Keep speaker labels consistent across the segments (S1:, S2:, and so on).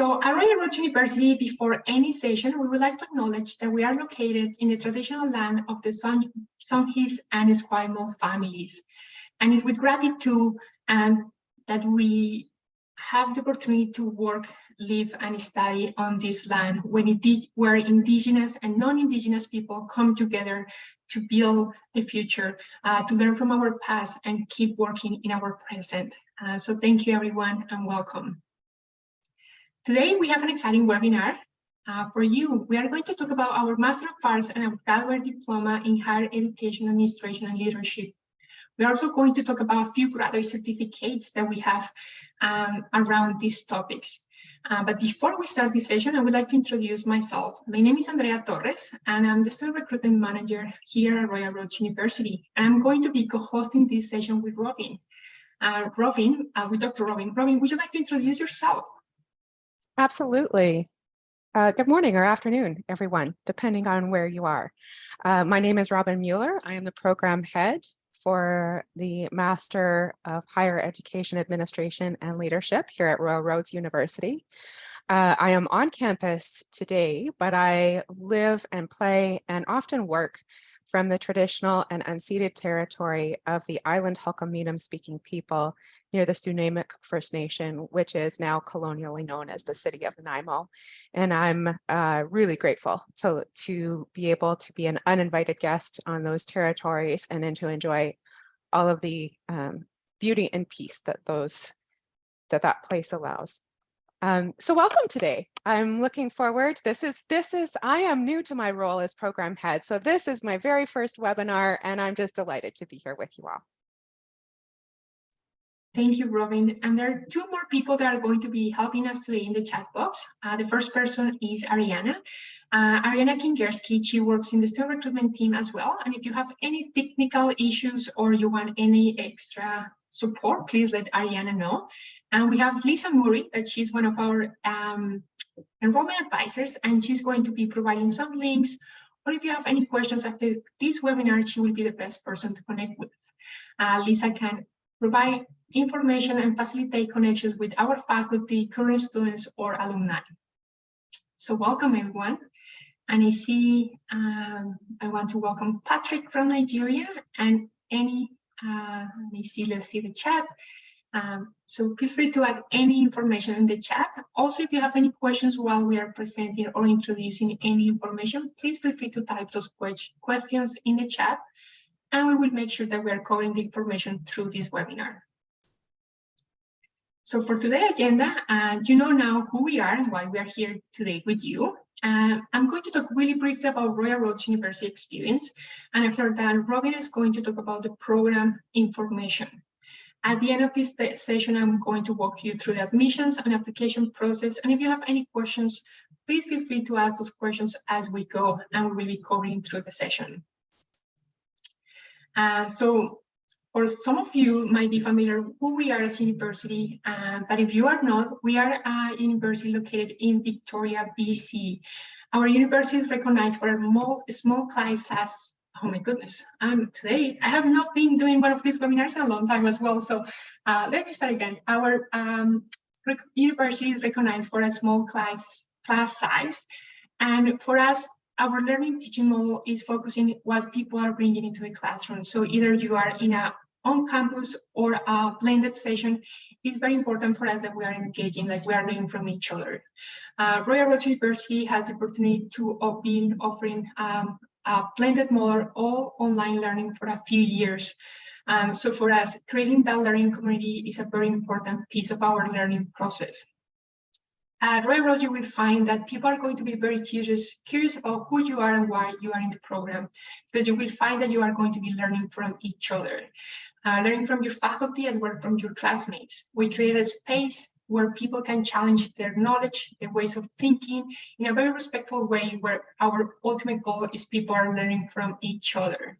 S1: So at Royal Road University, before any session, we would like to acknowledge that we are located in the traditional land of the Songhees and Esquimalt families. And it's with gratitude and that we have the opportunity to work, live, and study on this land where indigenous and non-indigenous people come together to build the future, to learn from our past and keep working in our present. So thank you everyone and welcome. Today we have an exciting webinar for you. We are going to talk about our Master of Arts and our Graduate Diploma in Higher Education Administration and Leadership. We're also going to talk about a few graduate certificates that we have around these topics. But before we start this session, I would like to introduce myself. My name is Andrea Torres, and I'm the Student Recruitment Manager here at Royal Road University. And I'm going to be co-hosting this session with Robin. With Dr. Robin. Robin, would you like to introduce yourself?
S2: Absolutely. Good morning or afternoon, everyone, depending on where you are. My name is Robin Mueller. I am the program head for the Master of Higher Education Administration and Leadership here at Royal Roads University. I am on campus today, but I live and play and often work from the traditional and unceded territory of the island Halkominum speaking people near the Sunamic First Nation, which is now colonially known as the City of Nanaimo. And I'm really grateful to be able to be an uninvited guest on those territories and to enjoy all of the beauty and peace that that place allows. So welcome today. I'm looking forward. I am new to my role as program head. So this is my very first webinar and I'm just delighted to be here with you all.
S1: Thank you, Robin. And there are two more people that are going to be helping us today in the chat box. The first person is Ariana. Ariana Kingerski, she works in the student recruitment team as well. And if you have any technical issues or you want any extra support, please let Ariana know. And we have Lisa Murray, that she's one of our enrollment advisors, and she's going to be providing some links. Or if you have any questions after this webinar, she will be the best person to connect with. Lisa can provide information and facilitate connections with our faculty, current students, or alumni. So welcome everyone. And I see, I want to welcome Patrick from Nigeria and any, let's see the chat. So feel free to add any information in the chat. Also, if you have any questions while we are presenting or introducing any information, please feel free to type those questions in the chat, and we will make sure that we are covering the information through this webinar. So for today's agenda, you know now who we are and why we are here today with you. I'm going to talk really briefly about Royal Roads University experience. And after that, Robin is going to talk about the program information. At the end of this session, I'm going to walk you through the admissions and application process. And if you have any questions, please feel free to ask those questions as we go, and we will be covering through the session. So for some of you might be familiar who we are as a university, but if you are not, we are a university located in Victoria, BC. Our university is recognized for a small class size. Oh my goodness, today I have not been doing one of these webinars in a long time as well. So let me start again. Our university is recognized for a small class size. And for us, our learning teaching model is focusing what people are bringing into the classroom. So either you are in a on-campus or a blended session, it's very important for us that we are engaging, like we are learning from each other. Royal Roads University has the opportunity to be offering a blended model, all online learning for a few years. So for us, creating that learning community is a very important piece of our learning process. At Royal Roads, you will find that people are going to be very curious about who you are and why you are in the program, because you will find that you are going to be learning from each other, learning from your faculty as well as from your classmates. We create a space where people can challenge their knowledge, their ways of thinking in a very respectful way, where our ultimate goal is people are learning from each other.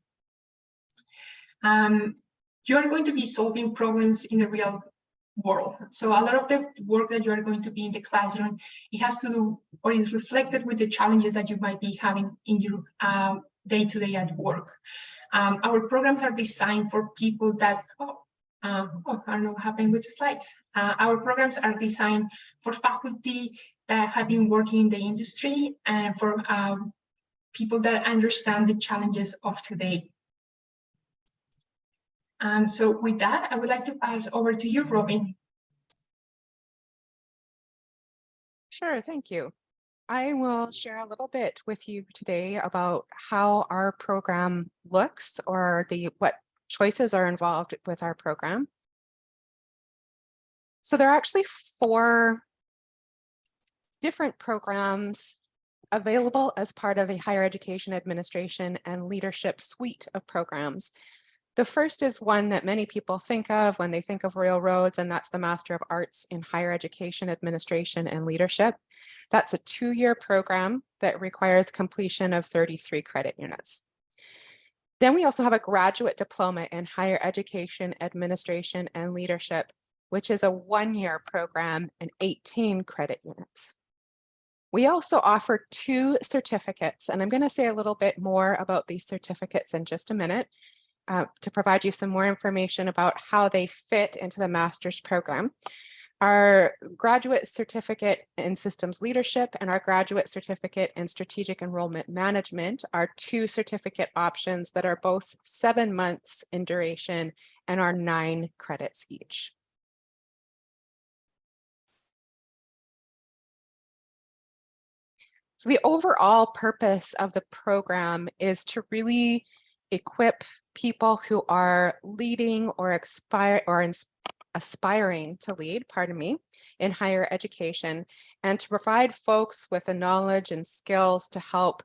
S1: You are going to be solving problems in the real world. So a lot of the work that you are going to be in the classroom, it has to do or is reflected with the challenges that you might be having in your day-to-day at work. Our programs are designed for people that I don't know what happened with the slides. Our programs are designed for faculty that have been working in the industry and for people that understand the challenges of today. So with that, I would like to pass over to you, Robin.
S2: Sure, thank you. I will share a little bit with you today about how our program looks, or what choices are involved with our program. So there are actually 4 different programs available as part of the Higher Education Administration and Leadership suite of programs. The first is one that many people think of when they think of railroads, and that's the Master of Arts in Higher Education Administration and Leadership. That's a 2-year program that requires completion of 33 credit units. Then we also have a graduate diploma in Higher Education Administration and Leadership, which is a 1-year program and 18 credit units. We also offer 2 certificates, and I'm going to say a little bit more about these certificates in just a minute to provide you some more information about how they fit into the master's program. Our graduate certificate in systems leadership and our graduate certificate in strategic enrollment management are 2 certificate options that are both 7 months in duration and are 9 credits each. So the overall purpose of the program is to really equip people who are leading or aspiring to lead, in higher education, and to provide folks with the knowledge and skills to help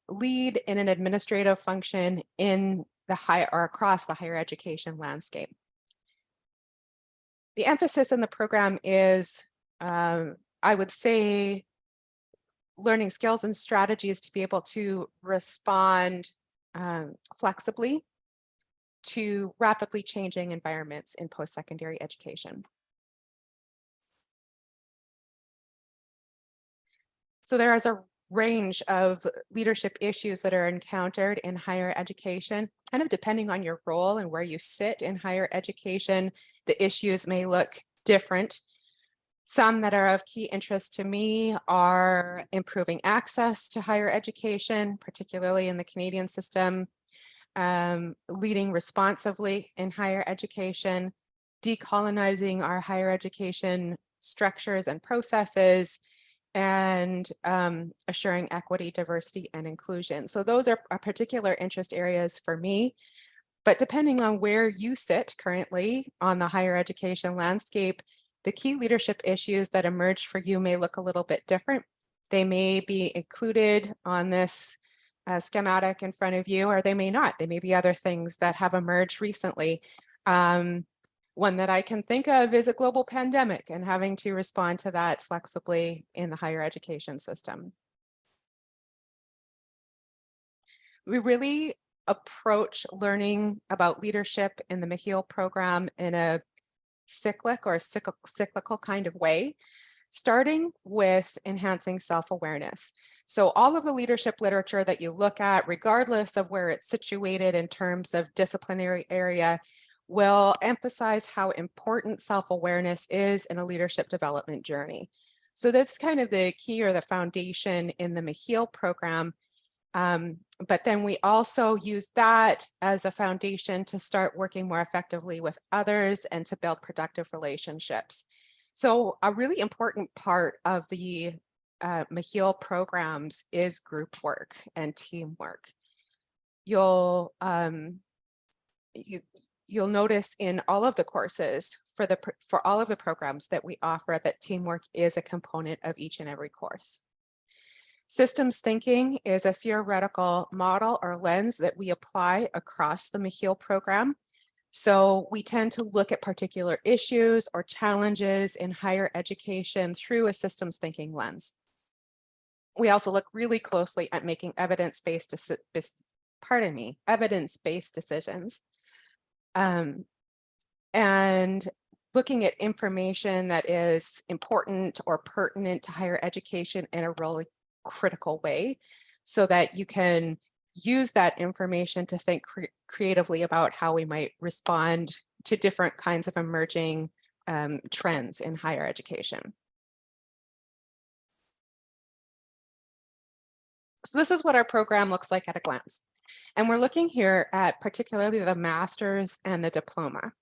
S2: lead in an administrative function in the across the higher education landscape. The emphasis in the program is, I would say, learning skills and strategies to be able to respond flexibly to rapidly changing environments in post-secondary education. So there is a range of leadership issues that are encountered in higher education, kind of depending on your role and where you sit in higher education. The issues may look different. Some that are of key interest to me are improving access to higher education, particularly in the Canadian system, leading responsively in higher education, decolonizing our higher education structures and processes, and assuring equity, diversity, and inclusion. So those are particular interest areas for me. But depending on where you sit currently on the higher education landscape, the key leadership issues that emerge for you may look a little bit different. They may be included on this schematic in front of you, or they may not. They may be other things that have emerged recently. One that I can think of is a global pandemic and having to respond to that flexibly in the higher education system. We really approach learning about leadership in the McHeal program in a cyclical kind of way, starting with enhancing self-awareness. So all of the leadership literature that you look at, regardless of where it's situated in terms of disciplinary area, will emphasize how important self-awareness is in a leadership development journey. So that's kind of the key or the foundation in the McHeal program. But then we also use that as a foundation to start working more effectively with others and to build productive relationships. So a really important part of the McHeal programs is group work and teamwork. You'll notice in all of the courses for all of the programs that we offer that teamwork is a component of each and every course. Systems thinking is a theoretical model or lens that we apply across the McHeal program. So we tend to look at particular issues or challenges in higher education through a systems thinking lens. We also look really closely at making evidence-based decisions. And looking at information that is important or pertinent to higher education in a really critical way, so that you can use that information to think creatively about how we might respond to different kinds of emerging trends in higher education. So this is what our program looks like at a glance. And we're looking here at particularly the master's and the diploma.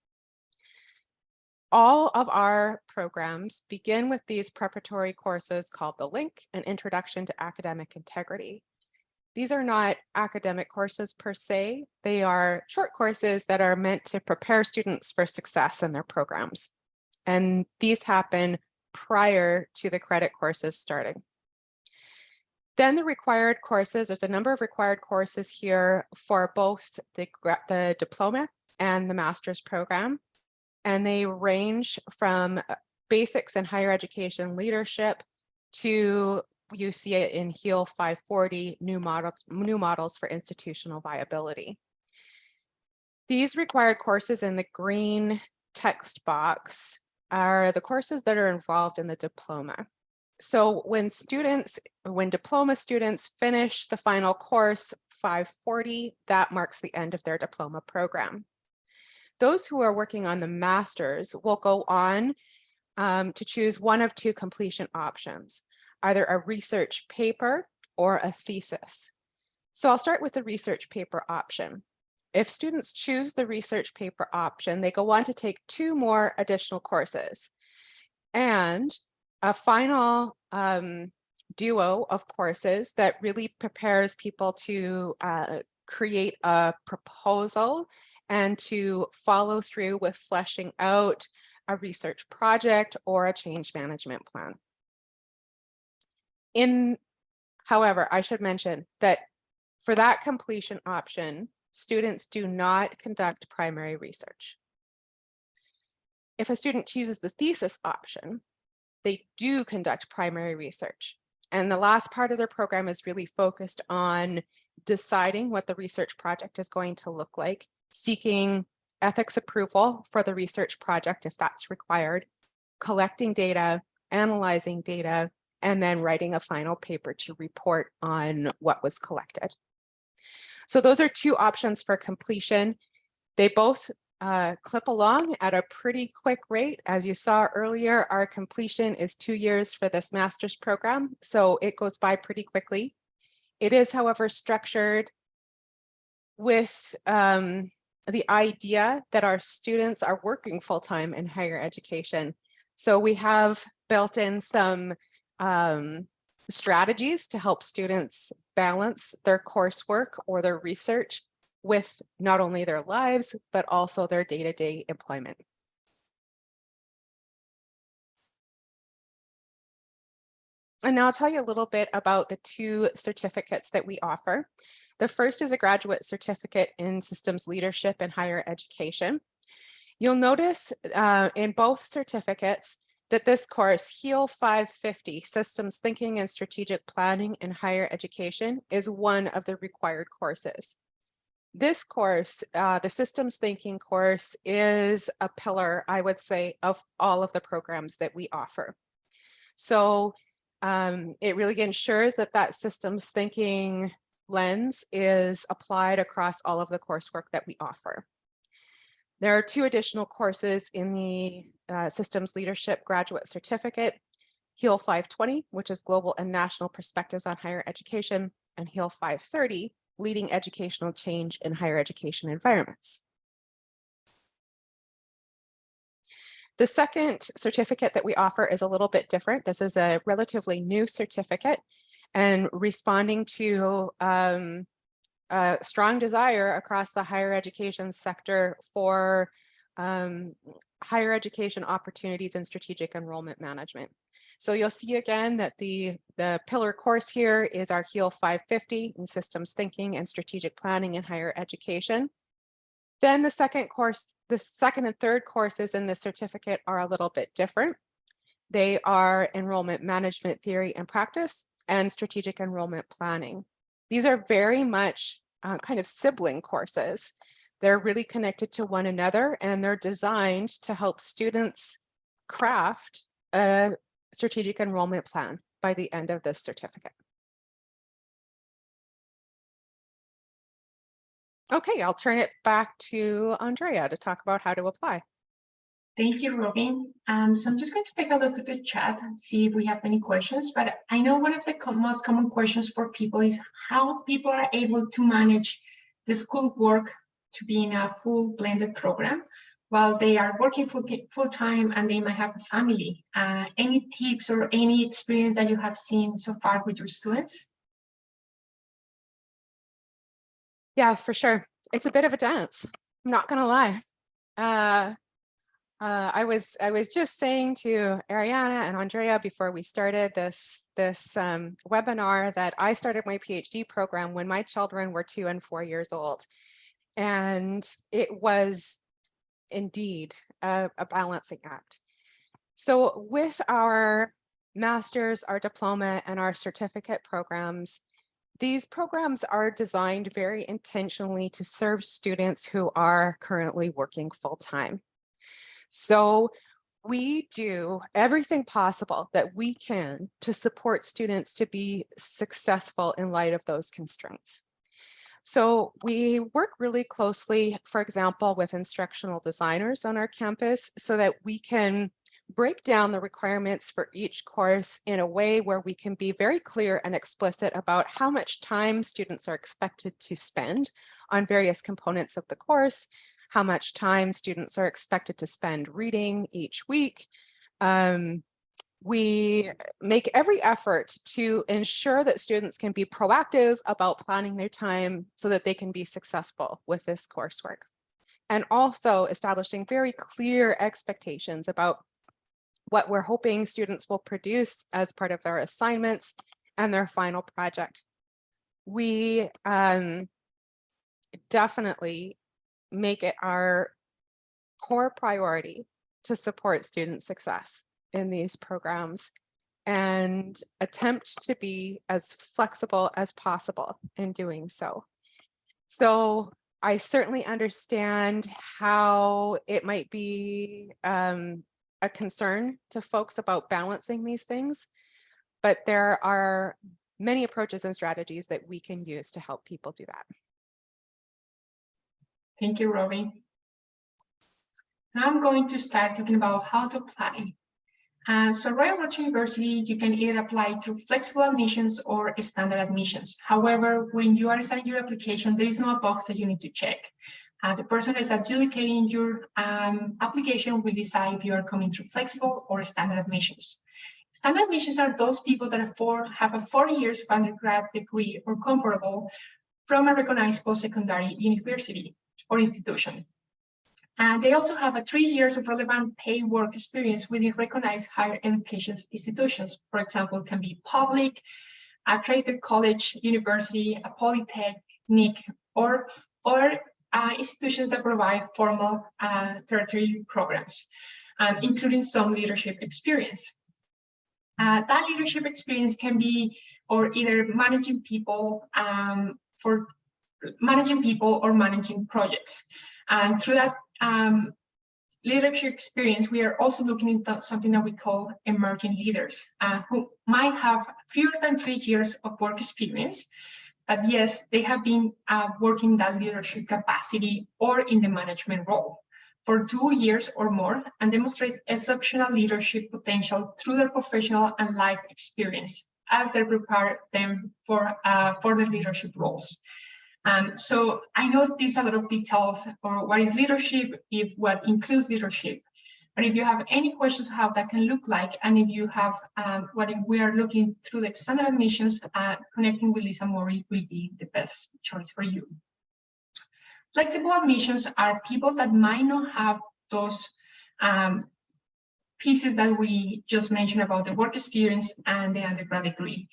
S2: All of our programs begin with these preparatory courses called the Link and Introduction to Academic Integrity. These are not academic courses per se. They are short courses that are meant to prepare students for success in their programs. And these happen prior to the credit courses starting. Then the required courses, there's a number of required courses here for both the diploma and the master's program. And they range from basics in higher education leadership to, you see it in HEAL 540, new models for institutional viability. These required courses in the green text box are the courses that are involved in the diploma. So when diploma students finish the final course 540, that marks the end of their diploma program. Those who are working on the master's will go on to choose one of two completion options, either a research paper or a thesis. So I'll start with the research paper option. If students choose the research paper option, they go on to take 2 more additional courses and a final duo of courses that really prepares people to create a proposal and to follow through with fleshing out a research project or a change management plan. However, I should mention that for that completion option, students do not conduct primary research. If a student chooses the thesis option, they do conduct primary research. And the last part of their program is really focused on deciding what the research project is going to look like, seeking ethics approval for the research project if that's required, collecting data, analyzing data, and then writing a final paper to report on what was collected. So those are 2 options for completion. They both clip along at a pretty quick rate. As you saw earlier, our completion is 2 years for this master's program, so it goes by pretty quickly. It is, however, structured with the idea that our students are working full-time in higher education. So we have built in some strategies to help students balance their coursework or their research with not only their lives, but also their day-to-day employment. And now I'll tell you a little bit about the 2 certificates that we offer. The first is a graduate certificate in systems leadership in higher education. You'll notice in both certificates that this course, HEAL 550, Systems Thinking and Strategic Planning in Higher Education, is one of the required courses. This course, the systems thinking course, is a pillar, I would say, of all of the programs that we offer. So it really ensures that that systems thinking lens is applied across all of the coursework that we offer. There are 2 additional courses in the Systems Leadership Graduate Certificate, HEAL 520, which is Global and National Perspectives on Higher Education, and HEAL 530, Leading Educational Change in Higher Education Environments. The second certificate that we offer is a little bit different. This is a relatively new certificate and responding to a strong desire across the higher education sector for higher education opportunities and strategic enrollment management. So you'll see again that the pillar course here is our HEAL 550 in systems thinking and strategic planning in higher education. Then the second and third courses in this certificate are a little bit different. They are enrollment management theory and practice and strategic enrollment planning. These are very much kind of sibling courses. They're really connected to one another and they're designed to help students craft a strategic enrollment plan by the end of this certificate. Okay, I'll turn it back to Andrea to talk about how to apply.
S1: Thank you, Robin. So I'm just going to take a look at the chat and see if we have any questions. But I know one of the most common questions for people is how people are able to manage the school work to be in a full blended program while they are working full time and they might have a family. Any tips or any experience that you have seen so far with your students?
S2: Yeah, for sure. It's a bit of a dance. I'm not gonna lie. I was just saying to Ariana and Andrea before we started this webinar that I started my PhD program when my children were 2 and 4 years old, and it was indeed a balancing act. So with our master's, our diploma, and our certificate programs, these programs are designed very intentionally to serve students who are currently working full-time. So we do everything possible that we can to support students to be successful in light of those constraints. So we work really closely, for example, with instructional designers on our campus so that we can break down the requirements for each course in a way where we can be very clear and explicit about how much time students are expected to spend on various components of the course, how much time students are expected to spend reading each week. We make every effort to ensure that students can be proactive about planning their time so that they can be successful with this coursework. And also establishing very clear expectations about what we're hoping students will produce as part of their assignments and their final project. We definitely make it our core priority to support student success in these programs and attempt to be as flexible as possible in doing so. So I certainly understand how it might be a concern to folks about balancing these things, but there are many approaches and strategies that we can use to help people do that.
S1: Thank you, Robbie. Now I'm going to start talking about how to apply. So Royal Road University, you can either apply to flexible admissions or standard admissions. However, when you are signing your application, there is no box that you need to check. The person that is adjudicating your application will decide if you are coming through flexible or standard admissions. Standard admissions are those people that have a 4 years undergrad degree or comparable from a recognized post-secondary university or institution. And they also have 3 years of relevant paid work experience within recognized higher education institutions. For example, it can be public, accredited college, university, a polytechnic, or institutions that provide formal tertiary programs, including some leadership experience. That leadership experience can be either managing people or managing projects. And through that leadership experience, we are also looking into something that we call emerging leaders, who might have fewer than 3 years of work experience, but yes, they have been working that leadership capacity or in the management role for 2 years or more and demonstrate exceptional leadership potential through their professional and life experience as they prepare them for further leadership roles. So I know these are a lot of details for what is leadership, what includes leadership. But if you have any questions how that can look like, and if you have what we are looking through the standard admissions, connecting with Lisa Mori will be the best choice for you. Flexible admissions are people that might not have those pieces that we just mentioned about the work experience and the undergrad degree.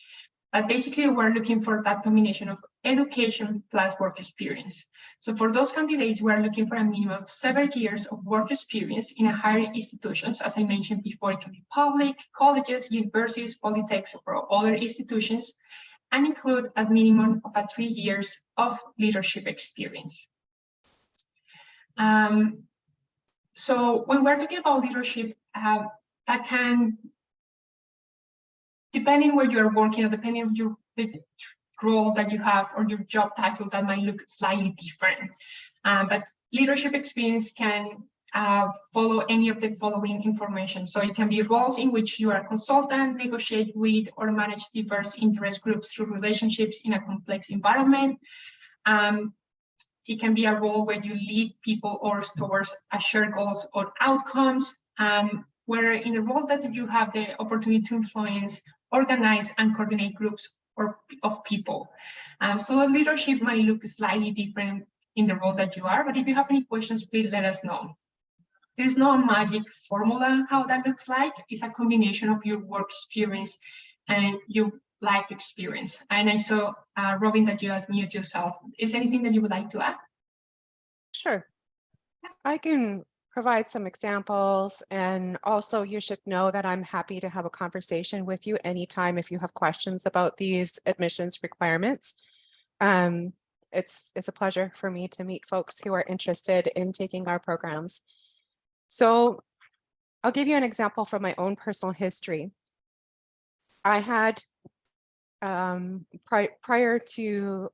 S1: But basically, we're looking for that combination of education plus work experience. So for those candidates, we're looking for a minimum of 7 years of work experience in a higher institutions. As I mentioned before, it can be public, colleges, universities, polytechs, or other institutions, and include a minimum of 3 years of leadership experience. So when we're talking about leadership, that can, depending where you're working or depending on the role that you have or your job title that might look slightly different. But leadership experience can follow any of the following information. So it can be roles in which you are a consultant, negotiate with or manage diverse interest groups through relationships in a complex environment. It can be a role where you lead people or towards shared goals or outcomes, where in a role that you have the opportunity to influence, organize, and coordinate groups or of people. So leadership might look slightly different in the role that you are, but if you have any questions, please let us know. There's no magic formula how that looks like. It's a combination of your work experience and your life experience. And I saw, Robin, that you have muted yourself. Is there anything that you would like to add?
S2: Sure. I can provide some examples, and also you should know that I'm happy to have a conversation with you anytime if you have questions about these admissions requirements. It's a pleasure for me to meet folks who are interested in taking our programs. So I'll give you an example from my own personal history. I had, prior to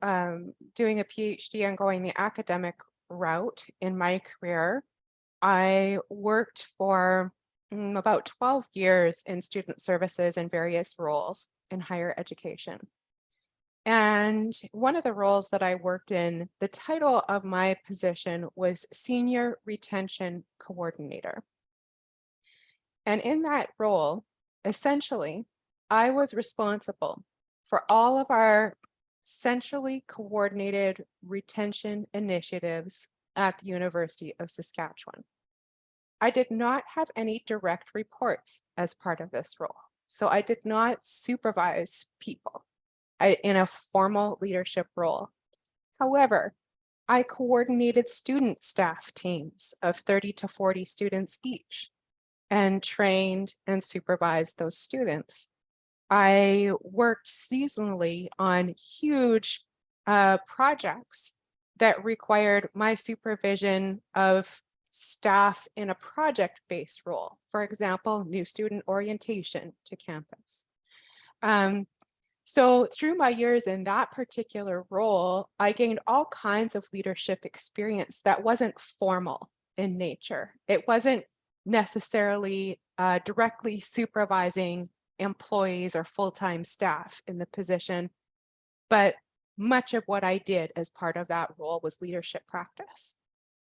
S2: doing a PhD and going the academic route in my career, I worked for about 12 years in student services in various roles in higher education. And one of the roles that I worked in, the title of my position was Senior Retention Coordinator. And in that role, essentially, I was responsible for all of our centrally coordinated retention initiatives at the University of Saskatchewan. I did not have any direct reports as part of this role, so I did not supervise people in a formal leadership role. However, I coordinated student staff teams of 30 to 40 students each and trained and supervised those students. I worked seasonally on huge projects that required my supervision of staff in a project-based role. For example, new student orientation to campus. So through my years in that particular role, I gained all kinds of leadership experience that wasn't formal in nature. It wasn't necessarily directly supervising employees or full-time staff in the position, but much of what I did as part of that role was leadership practice.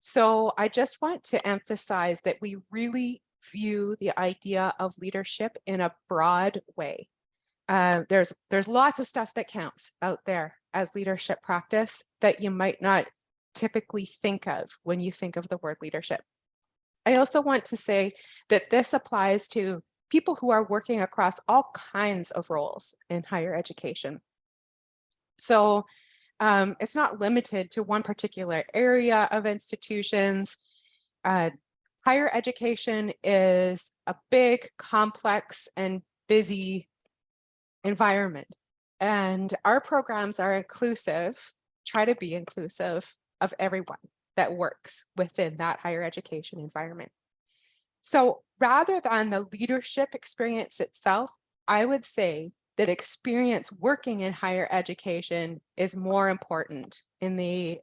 S2: So I just want to emphasize that we really view the idea of leadership in a broad way. There's lots of stuff that counts out there as leadership practice that you might not typically think of when you think of the word leadership. I also want to say that this applies to people who are working across all kinds of roles in higher education. So it's not limited to one particular area of institutions. Higher education is a big, complex, and busy environment. And our programs are inclusive, try to be inclusive of everyone that works within that higher education environment. So rather than the leadership experience itself, I would say that experience working in higher education is more important in the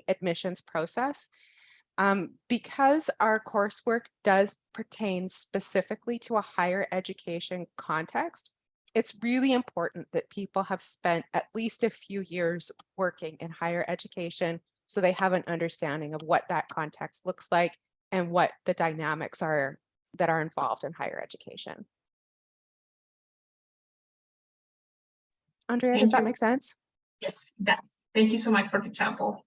S2: admissions process. Because our coursework does pertain specifically to a higher education context, it's really important that people have spent at least a few years working in higher education so they have an understanding of what that context looks like and what the dynamics are that are involved in higher education. Andrea, does that make sense?
S1: Yes, it does. Thank you so much for the example.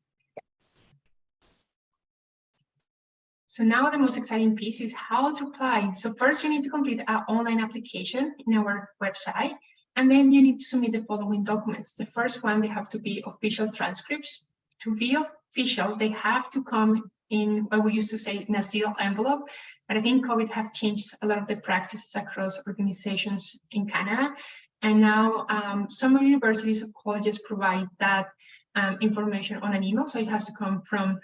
S1: So now the most exciting piece is how to apply. So first you need to complete an online application in our website, and then you need to submit the following documents. The first one, they have to be official transcripts. To be official, they have to come in what we used to say in a sealed envelope, but I think COVID has changed a lot of the practices across organizations in Canada. And now some universities or colleges provide that information on an email. So it has to come from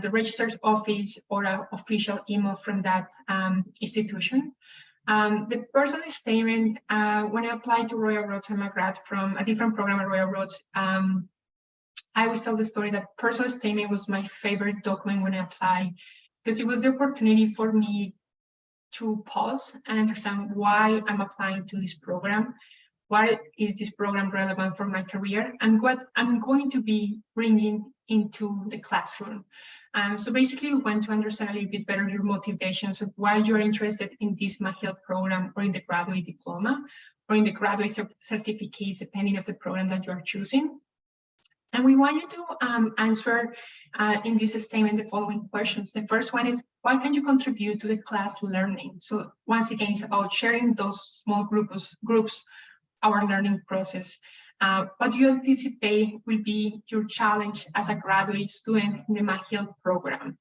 S1: the registrar's office or an official email from that institution. The personal statement, when I applied to Royal Roads, I'm a grad from a different program at Royal Roads. I always tell the story that personal statement was my favorite document when I applied, because it was the opportunity for me to pause and understand why I'm applying to this program. Why is this program relevant for my career, and what I'm going to be bringing into the classroom? So basically, we want to understand a little bit better your motivations of why you're interested in this MAHIL program, or in the graduate diploma, or in the graduate certificates, depending on the program that you are choosing. And we want you to answer in this statement the following questions. The first one is, what can you contribute to the class learning? So once again, it's about sharing those small groups our learning process. What do you anticipate will be your challenge as a graduate student in the MAHIL program?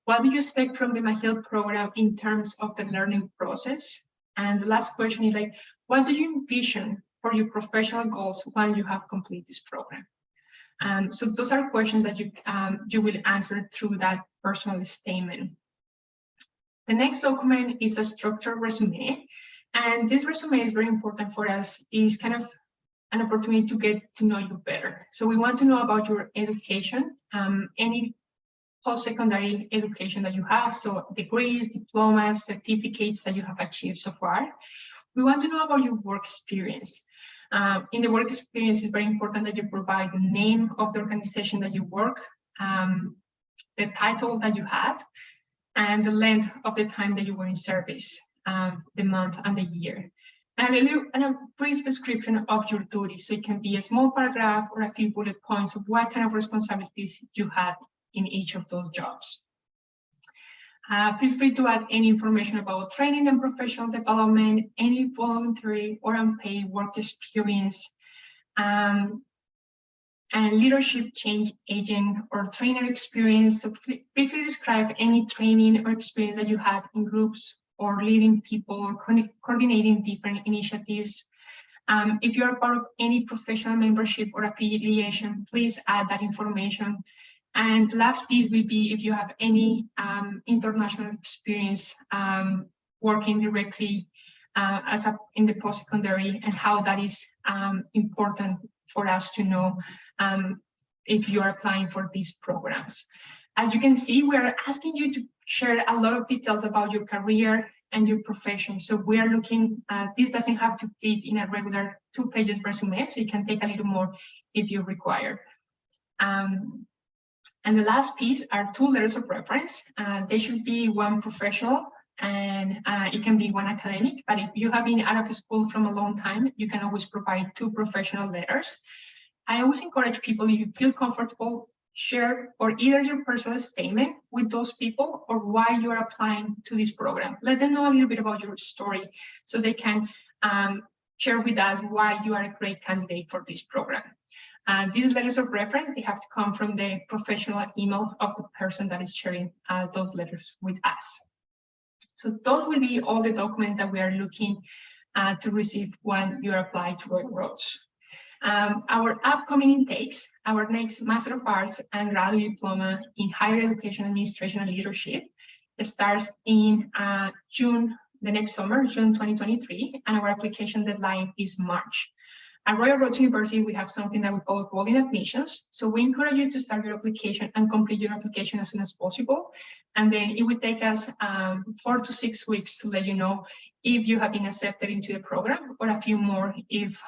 S1: What do you expect from the MAHIL program in terms of the learning process? And the last question is like, what do you envision for your professional goals while you have completed this program? So those are questions that you will answer through that personal statement. The next document is a structured resume. And this resume is very important for us. It's kind of an opportunity to get to know you better. So we want to know about your education, any post-secondary education that you have, so degrees, diplomas, certificates that you have achieved so far. We want to know about your work experience. In the work experience, it's very important that you provide the name of the organization that you work, the title that you had, and the length of the time that you were in service, the month and the year. And a brief description of your duties. So it can be a small paragraph or a few bullet points of what kind of responsibilities you had in each of those jobs. Feel free to add any information about training and professional development, any voluntary or unpaid work experience, and leadership change agent or trainer experience. So briefly describe any training or experience that you had in groups or leading people or coordinating different initiatives. If you're part of any professional membership or affiliation, please add that information. And the last piece will be if you have any international experience working directly in the post-secondary, and how that is important for us to know if you are applying for these programs. As you can see, we are asking you to share a lot of details about your career and your profession. So we are looking, this doesn't have to fit in a regular 2-page resume, so you can take a little more if you require. And the last piece are 2 letters of reference. They should be one professional, and it can be one academic, but if you have been out of school from a long time, you can always provide 2 professional letters. I always encourage people, if you feel comfortable, share or either your personal statement with those people or why you're applying to this program. Let them know a little bit about your story so they can share with us why you are a great candidate for this program. These letters of reference, they have to come from the professional email of the person that is sharing those letters with us. So those will be all the documents that we are looking to receive when you apply to Royal Roads. Our upcoming intakes, our next Master of Arts and Graduate Diploma in Higher Education Administration and Leadership, starts in June, the next summer, June 2023, and our application deadline is March. At Royal Roads University, we have something that we call rolling admissions. So we encourage you to start your application and complete your application as soon as possible. And then it will take us 4 to 6 weeks to let you know if you have been accepted into the program, or a few more if,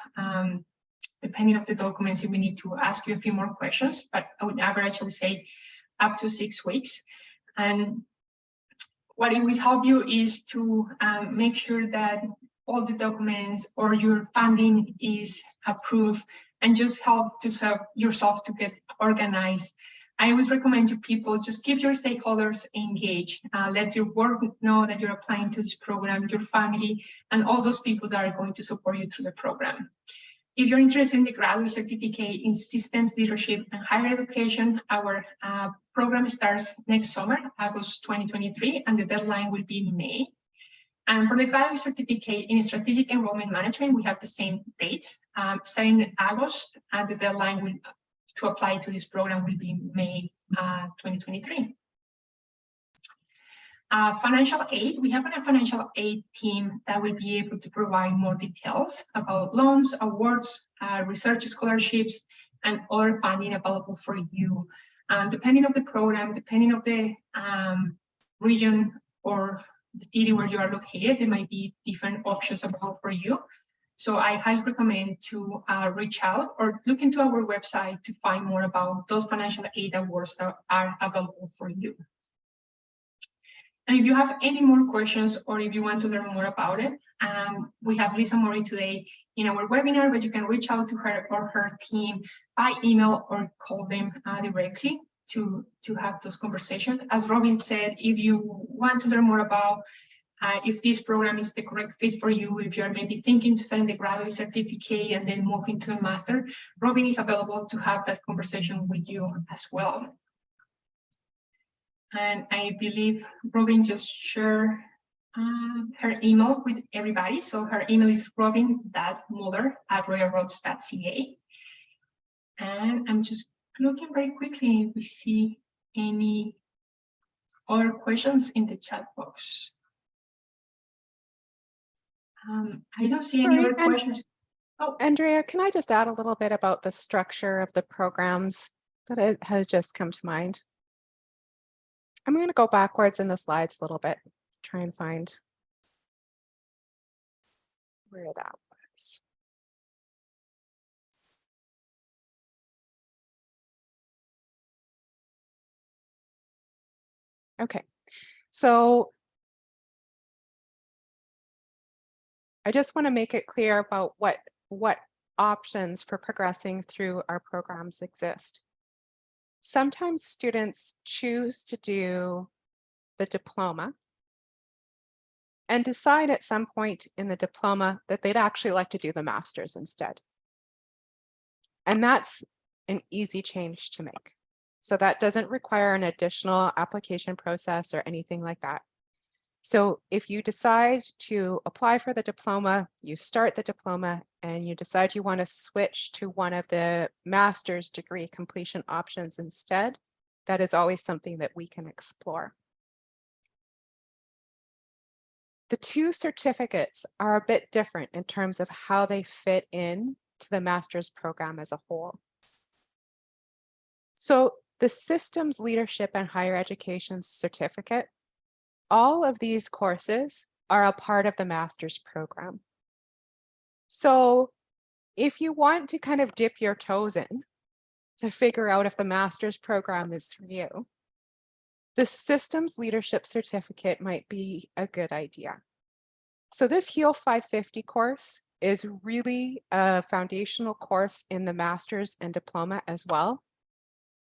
S1: depending on the documents, if we need to ask you a few more questions, but on average, I would say up to 6 weeks. And what it will help you is to make sure that all the documents or your funding is approved, and just help to yourself to get organized. I always recommend to people, just keep your stakeholders engaged. Let your work know that you're applying to this program, your family, and all those people that are going to support you through the program. If you're interested in the graduate certificate in systems leadership and higher education, our program starts next summer, August 2023, and the deadline will be in May. And for the graduate certificate in strategic enrollment management, we have the same dates, starting in August, and the deadline to apply to this program will be May 2023. Financial aid, we have a financial aid team that will be able to provide more details about loans, awards, research scholarships, and other funding available for you. Depending on the program, depending on the region or the city where you are located, there might be different options available for you. So I highly recommend to reach out or look into our website to find more about those financial aid awards that are available for you. And if you have any more questions or if you want to learn more about it, we have Lisa Mori today in our webinar, but you can reach out to her or her team by email or call them directly to have those conversations. As Robin said, if you want to learn more about if this program is the correct fit for you, if you're maybe thinking to study the graduate certificate and then move into a master, Robin is available to have that conversation with you as well. And I believe Robin just shared her email with everybody. So her email is robin.mueller@royalroads.ca. And I'm just looking very quickly if we see any other questions in the chat box. I don't see any other questions. Oh,
S2: Andrea, can I just add a little bit about the structure of the programs that has just come to mind? I'm going to go backwards in the slides a little bit, try and find where that was. Okay, so I just want to make it clear about what options for progressing through our programs exist. Sometimes students choose to do the diploma and decide at some point in the diploma that they'd actually like to do the master's instead. And that's an easy change to make. So that doesn't require an additional application process or anything like that. So if you decide to apply for the diploma, you start the diploma and you decide you want to switch to one of the master's degree completion options instead, that is always something that we can explore. The two certificates are a bit different in terms of how they fit in to the master's program as a whole. So the Systems Leadership and Higher Education certificate, all of these courses are a part of the master's program. So if you want to kind of dip your toes in to figure out if the master's program is for you, the Systems Leadership certificate might be a good idea. So this HEAL 550 course is really a foundational course in the master's and diploma as well.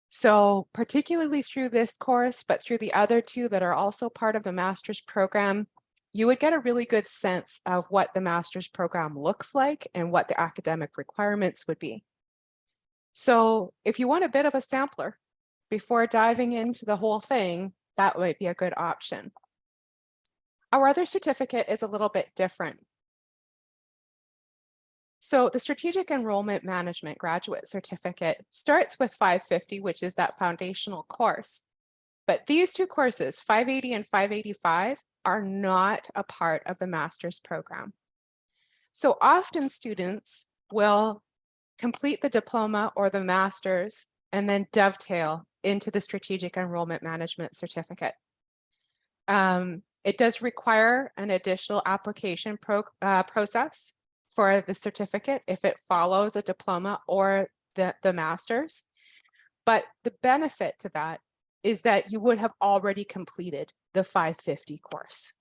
S2: So particularly through this course, but through the other two that are also part of the master's program, you would get a really good sense of what the master's program looks like and what the academic requirements would be. So if you want a bit of a sampler before diving into the whole thing, that might be a good option. Our other certificate is a little bit different. So the Strategic Enrollment Management Graduate Certificate starts with 550, which is that foundational course. But these two courses, 580 and 585, are not a part of the master's program. So often students will complete the diploma or the master's and then dovetail into the Strategic Enrollment Management Certificate. It does require an additional application process for the certificate if it follows a diploma or the master's. But the benefit to that is that you would have already completed the 550 course.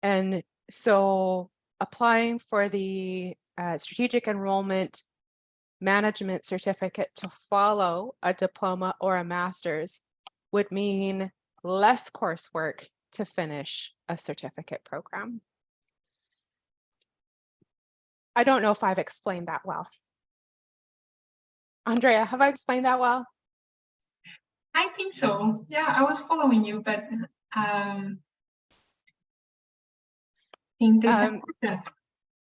S2: And so applying for the Strategic Enrollment Management Certificate to follow a diploma or a master's would mean less coursework to finish a certificate program. I don't know if I've explained that well. Andrea, have I explained that well?
S1: I think so. Yeah, I was following you, but think there's a question.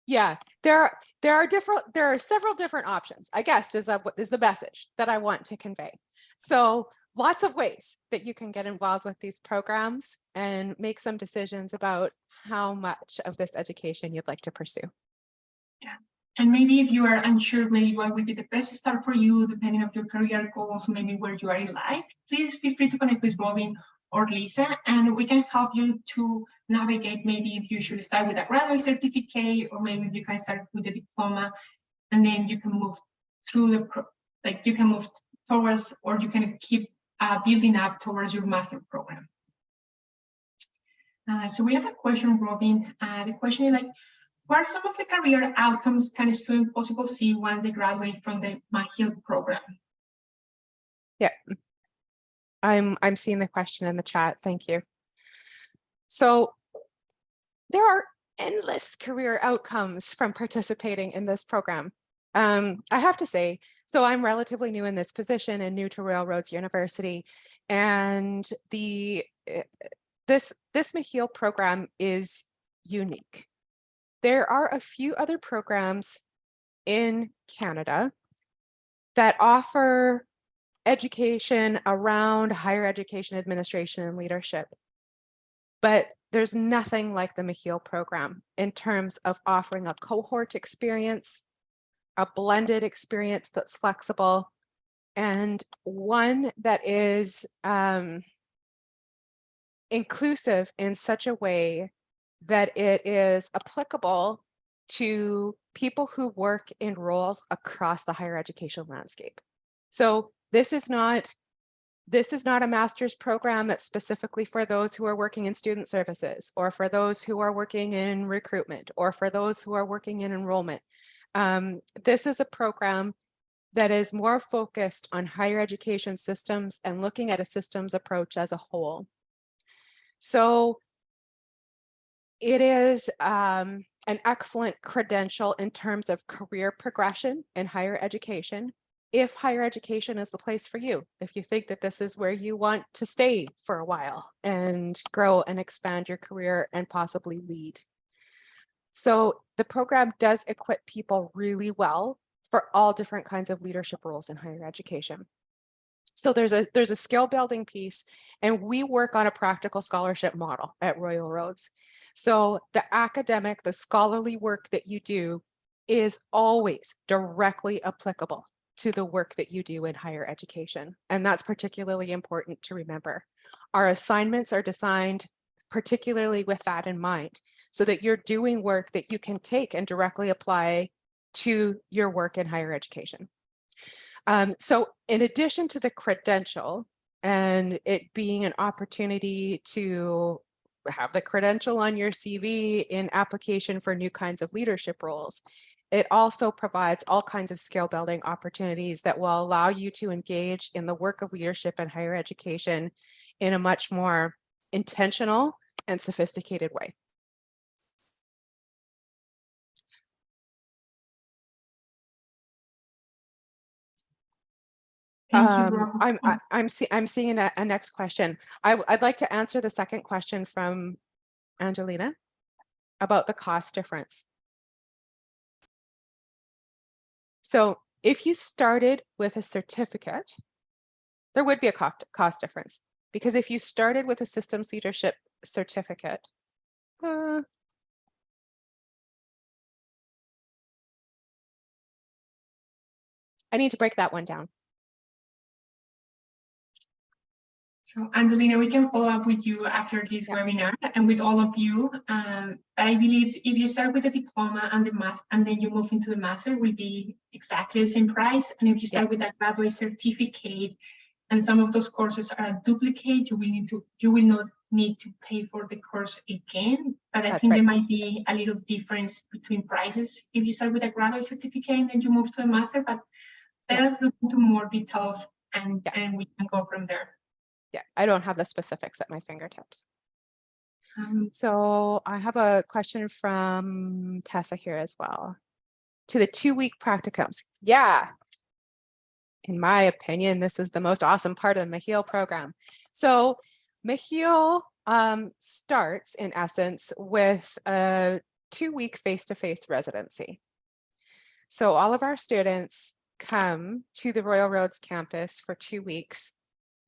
S2: Yeah, there are several different options, I guess, is the message that I want to convey. So lots of ways that you can get involved with these programs and make some decisions about how much of this education you'd like to pursue.
S1: Yeah. And maybe if you are unsure, maybe what would be the best start for you, depending on your career goals, maybe where you are in life, please feel free to connect with Robin or Lisa, and we can help you to navigate maybe if you should start with a graduate certificate, or maybe you can start with a diploma, and then you can move through you can move towards, or you can keep building up towards your master program. So we have a question, Robin. The question is like, what are some of the career outcomes can a student possibly see once they graduate from the McGill program?
S2: Yeah, I'm seeing the question in the chat. Thank you. So there are endless career outcomes from participating in this program. I have to say, so I'm relatively new in this position and new to Railroads University, and this McGill program is unique. There are a few other programs in Canada that offer education around higher education administration and leadership, but there's nothing like the McGill program in terms of offering a cohort experience, a blended experience that's flexible, and one that is inclusive in such a way that it is applicable to people who work in roles across the higher education landscape. So this is not a master's program that's specifically for those who are working in student services, or for those who are working in recruitment, or for those who are working in enrollment. This is a program that is more focused on higher education systems and looking at a systems approach as a whole. So it is an excellent credential in terms of career progression in higher education, if higher education is the place for you, if you think that this is where you want to stay for a while and grow and expand your career and possibly lead. So the program does equip people really well for all different kinds of leadership roles in higher education. So there's a skill building piece, and we work on a practical scholarship model at Royal Roads. So the academic, the scholarly work that you do is always directly applicable to the work that you do in higher education. And that's particularly important to remember. Our assignments are designed particularly with that in mind, so that you're doing work that you can take and directly apply to your work in higher education. So in addition to the credential and it being an opportunity to have the credential on your CV in application for new kinds of leadership roles, it also provides all kinds of skill building opportunities that will allow you to engage in the work of leadership in higher education in a much more intentional and sophisticated way.
S1: Thank you, Rob.
S2: I'm seeing a next question. I'd like to answer the second question from Angelina about the cost difference. So if you started with a certificate, there would be a cost difference, because if you started with a systems leadership certificate, I need to break that one down.
S1: So Angelina, we can follow up with you after this webinar and with all of you. But I believe if you start with the diploma and the math, and then you move into the master, will be exactly the same price. And if you start with a graduate certificate, and some of those courses are a duplicate, you will not need to pay for the course again. But I think there might be a little difference between prices if you start with a graduate certificate and then you move to a master. But let us look into more details, and we can go from there.
S2: Yeah, I don't have the specifics at my fingertips. So I have a question from Tessa here as well. To the 2-week practicums. Yeah. In my opinion, this is the most awesome part of the McGill program. So McGill starts in essence with a 2-week face-to-face residency. So all of our students come to the Royal Roads campus for 2 weeks,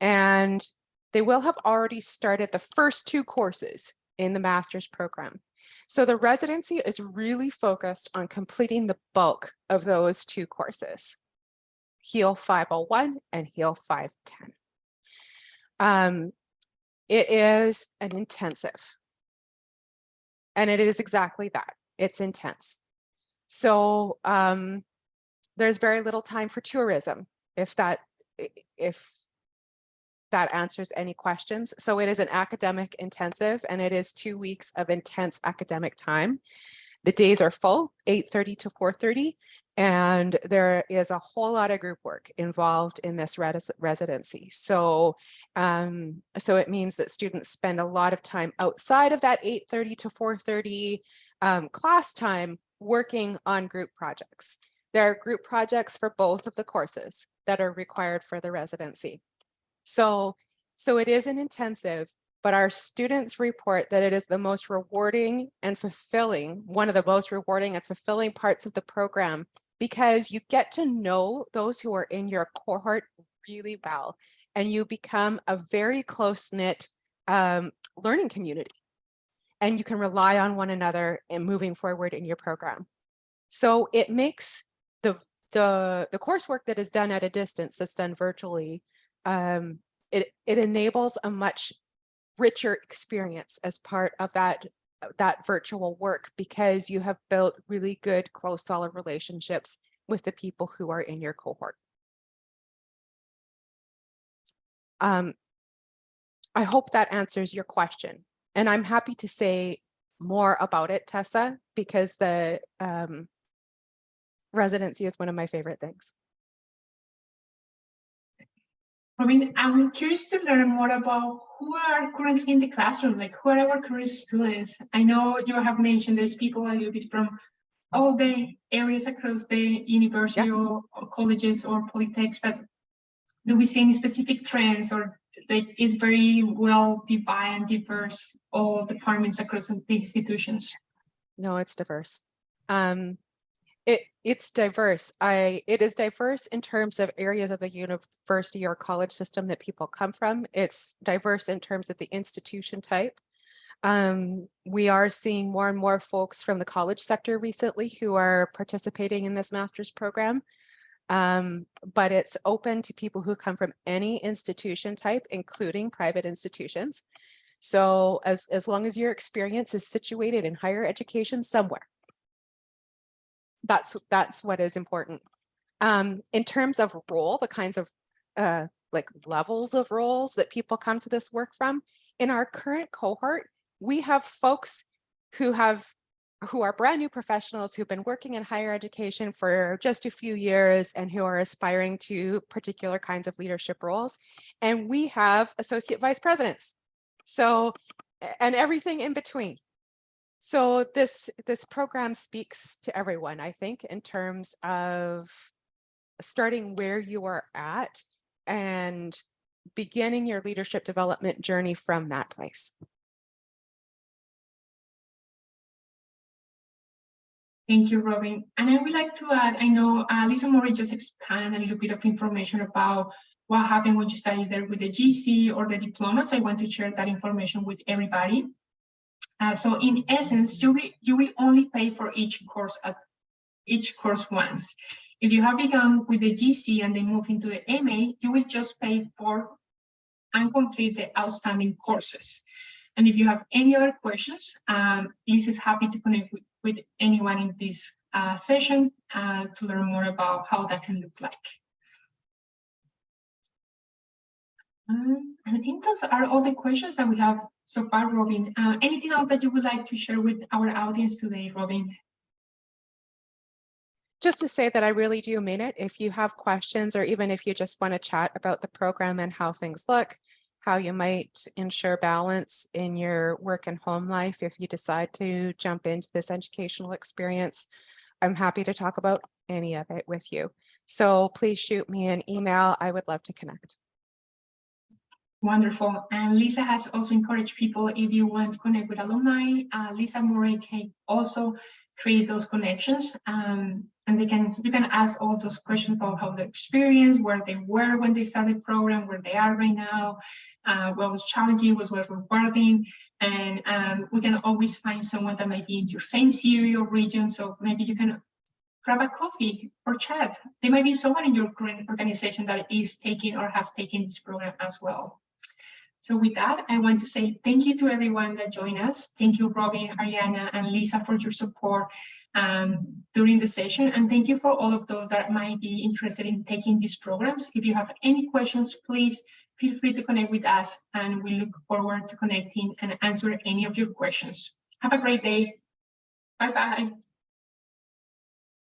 S2: and they will have already started the first 2 courses in the master's program. So the residency is really focused on completing the bulk of those 2 courses, HEAL 501 and HEAL 510. It is an intensive, and it is exactly that. It's intense. So there's very little time for tourism, if that answers any questions. So it is an academic intensive, and it is 2 weeks of intense academic time. The days are full, 8:30 to 4:30, and there is a whole lot of group work involved in this residency. So, so it means that students spend a lot of time outside of that 8:30 to 4:30 class time working on group projects. There are group projects for both of the courses that are required for the residency. So it is an intensive, but our students report that it is the most rewarding and fulfilling, one of the most rewarding and fulfilling parts of the program, because you get to know those who are in your cohort really well, and you become a very close-knit learning community, and you can rely on one another in moving forward in your program. So it makes the coursework that is done at a distance, that's done virtually, it enables a much richer experience as part of that virtual work, because you have built really good, close, solid relationships with the people who are in your cohort. I hope that answers your question, and I'm happy to say more about it, Tessa, because the residency is one of my favorite things.
S1: Robin, I'm curious to learn more about who are currently in the classroom, like who are our current students. I know you have mentioned there's people a little bit from all the areas across the university, yeah, or colleges or polytechs, but do we see any specific trends, or like is very well divided and diverse, all departments across the institutions?
S2: No, it's diverse. It's diverse. It is diverse in terms of areas of the university or college system that people come from. It's diverse in terms of the institution type. We are seeing more and more folks from the college sector recently who are participating in this master's program. But it's open to people who come from any institution type, including private institutions. So as long as your experience is situated in higher education somewhere, that's what is important. In terms of role, the kinds of like levels of roles that people come to this work from, in our current cohort, we have folks who are brand new professionals who've been working in higher education for just a few years and who are aspiring to particular kinds of leadership roles. And we have associate vice presidents. So, and everything in between. So this program speaks to everyone, I think, in terms of starting where you are at and beginning your leadership development journey from that place.
S1: Thank you, Robin. And I would like to add, I know Lisa Murray just expanded a little bit of information about what happened when you studied there with the GC or the diploma. So I want to share that information with everybody. So in essence, you will only pay for each course once. If you have begun with the GC and then move into the MA, you will just pay for and complete the outstanding courses. And if you have any other questions, Liz is happy to connect with anyone in this session to learn more about how that can look like. And I think those are all the questions that we have so far, Robin. Anything else that you would like to share with our audience today, Robin?
S2: Just to say that I really do mean it. If you have questions, or even if you just want to chat about the program and how things look, how you might ensure balance in your work and home life if you decide to jump into this educational experience, I'm happy to talk about any of it with you. So please shoot me an email. I would love to connect.
S1: Wonderful. And Lisa has also encouraged people, if you want to connect with alumni, Lisa Murray can also create those connections. And you can ask all those questions about how their experience, where they were when they started the program, where they are right now, what was challenging, what was rewarding. And we can always find someone that might be in your same city or region. So maybe you can grab a coffee or chat. There might be someone in your current organization that is taking or have taken this program as well. So with that, I want to say thank you to everyone that joined us. Thank you, Robin, Ariana, and Lisa for your support during the session. And thank you for all of those that might be interested in taking these programs. If you have any questions, please feel free to connect with us, and we look forward to connecting and answer any of your questions. Have a great day. Bye-bye.